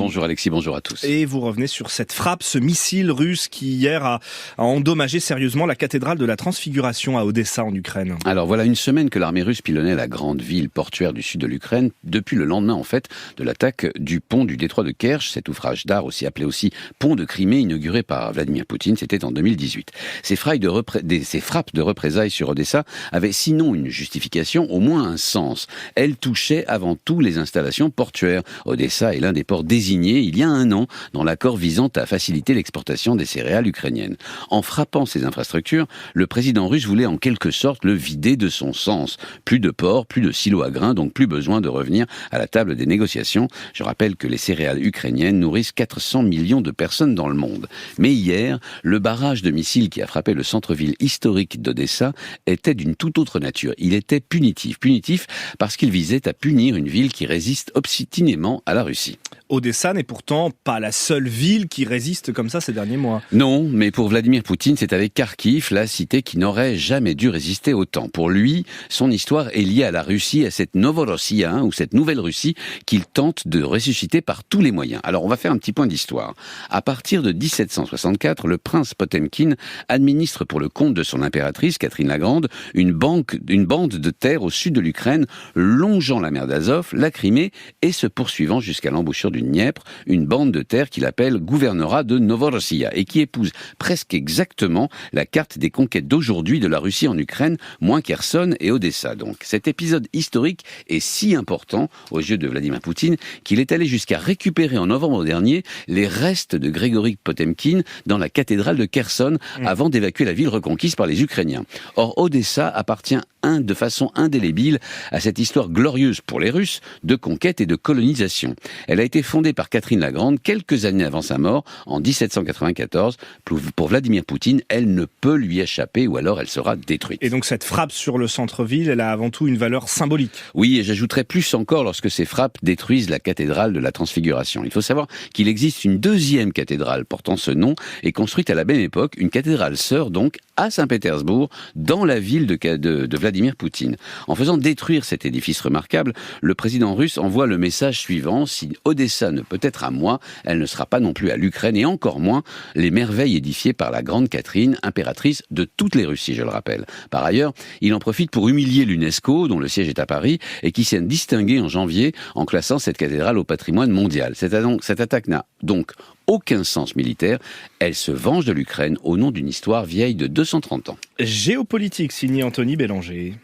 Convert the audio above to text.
Bonjour Alexis, bonjour à tous. Et vous revenez sur cette frappe, ce missile russe qui hier a endommagé sérieusement la cathédrale de la Transfiguration à Odessa en Ukraine. Alors voilà une semaine que l'armée russe pilonnait la grande ville portuaire du sud de l'Ukraine, depuis le lendemain en fait de l'attaque du pont du détroit de Kerch, cet ouvrage d'art aussi appelé aussi pont de Crimée inauguré par Vladimir Poutine, c'était en 2018. Ces frappes de représailles sur Odessa avaient sinon une justification, au moins un sens. Elles touchaient avant tout les installations portuaires. Odessa est l'un des ports désignés il y a un an dans l'accord visant à faciliter l'exportation des céréales ukrainiennes. En frappant ces infrastructures, le président russe voulait en quelque sorte le vider de son sens. Plus de ports, plus de silos à grains, donc plus besoin de revenir à la table des négociations. Je rappelle que les céréales ukrainiennes nourrissent 400 millions de personnes dans le monde. Mais hier, le barrage de missiles qui a frappé le centre-ville historique d'Odessa était d'une toute autre nature. Il était punitif. Punitif parce qu'il visait à punir une ville qui résiste obstinément à la Russie. Odessa n'est pourtant pas la seule ville qui résiste comme ça ces derniers mois. Non, mais pour Vladimir Poutine, c'est avec Kharkiv, la cité qui n'aurait jamais dû résister autant. Pour lui, son histoire est liée à la Russie, à cette Novorossiya, ou cette nouvelle Russie, qu'il tente de ressusciter par tous les moyens. Alors, on va faire un petit point d'histoire. À partir de 1764, le prince Potemkin administre pour le compte de son impératrice, Catherine la Grande, une bande de terre au sud de l'Ukraine, longeant la mer d'Azov, la Crimée, et se poursuivant jusqu'à l'embouchure du Dniepr, une bande de terre qu'il appelle gouvernorat de Novorossiya et qui épouse presque exactement la carte des conquêtes d'aujourd'hui de la Russie en Ukraine, moins Kherson et Odessa. Donc, cet épisode historique est si important aux yeux de Vladimir Poutine qu'il est allé jusqu'à récupérer en novembre dernier les restes de Grégory Potemkin dans la cathédrale de Kherson avant d'évacuer la ville reconquise par les Ukrainiens. Or, Odessa appartient de façon indélébile à cette histoire glorieuse pour les Russes de conquête et de colonisation. Elle a été fondée par Catherine la Grande quelques années avant sa mort, en 1794. Pour Vladimir Poutine, elle ne peut lui échapper ou alors elle sera détruite. Et donc cette frappe sur le centre-ville, elle a avant tout une valeur symbolique. Oui, et j'ajouterais plus encore lorsque ces frappes détruisent la cathédrale de la Transfiguration. Il faut savoir qu'il existe une deuxième cathédrale portant ce nom et construite à la même époque, une cathédrale sœur donc à Saint-Pétersbourg, dans la ville de Vladimir Poutine. En faisant détruire cet édifice remarquable, le président russe envoie le message suivant: si Odessa ne peut être à moi, elle ne sera pas non plus à l'Ukraine, et encore moins les merveilles édifiées par la grande Catherine, impératrice de toutes les Russies, je le rappelle. Par ailleurs, il en profite pour humilier l'UNESCO, dont le siège est à Paris, et qui s'est distingué en janvier en classant cette cathédrale au patrimoine mondial. Cette attaque n'a donc aucun sens militaire. Elle se venge de l'Ukraine au nom d'une histoire vieille de 230 ans. Géopolitique, signé Anthony Bélanger.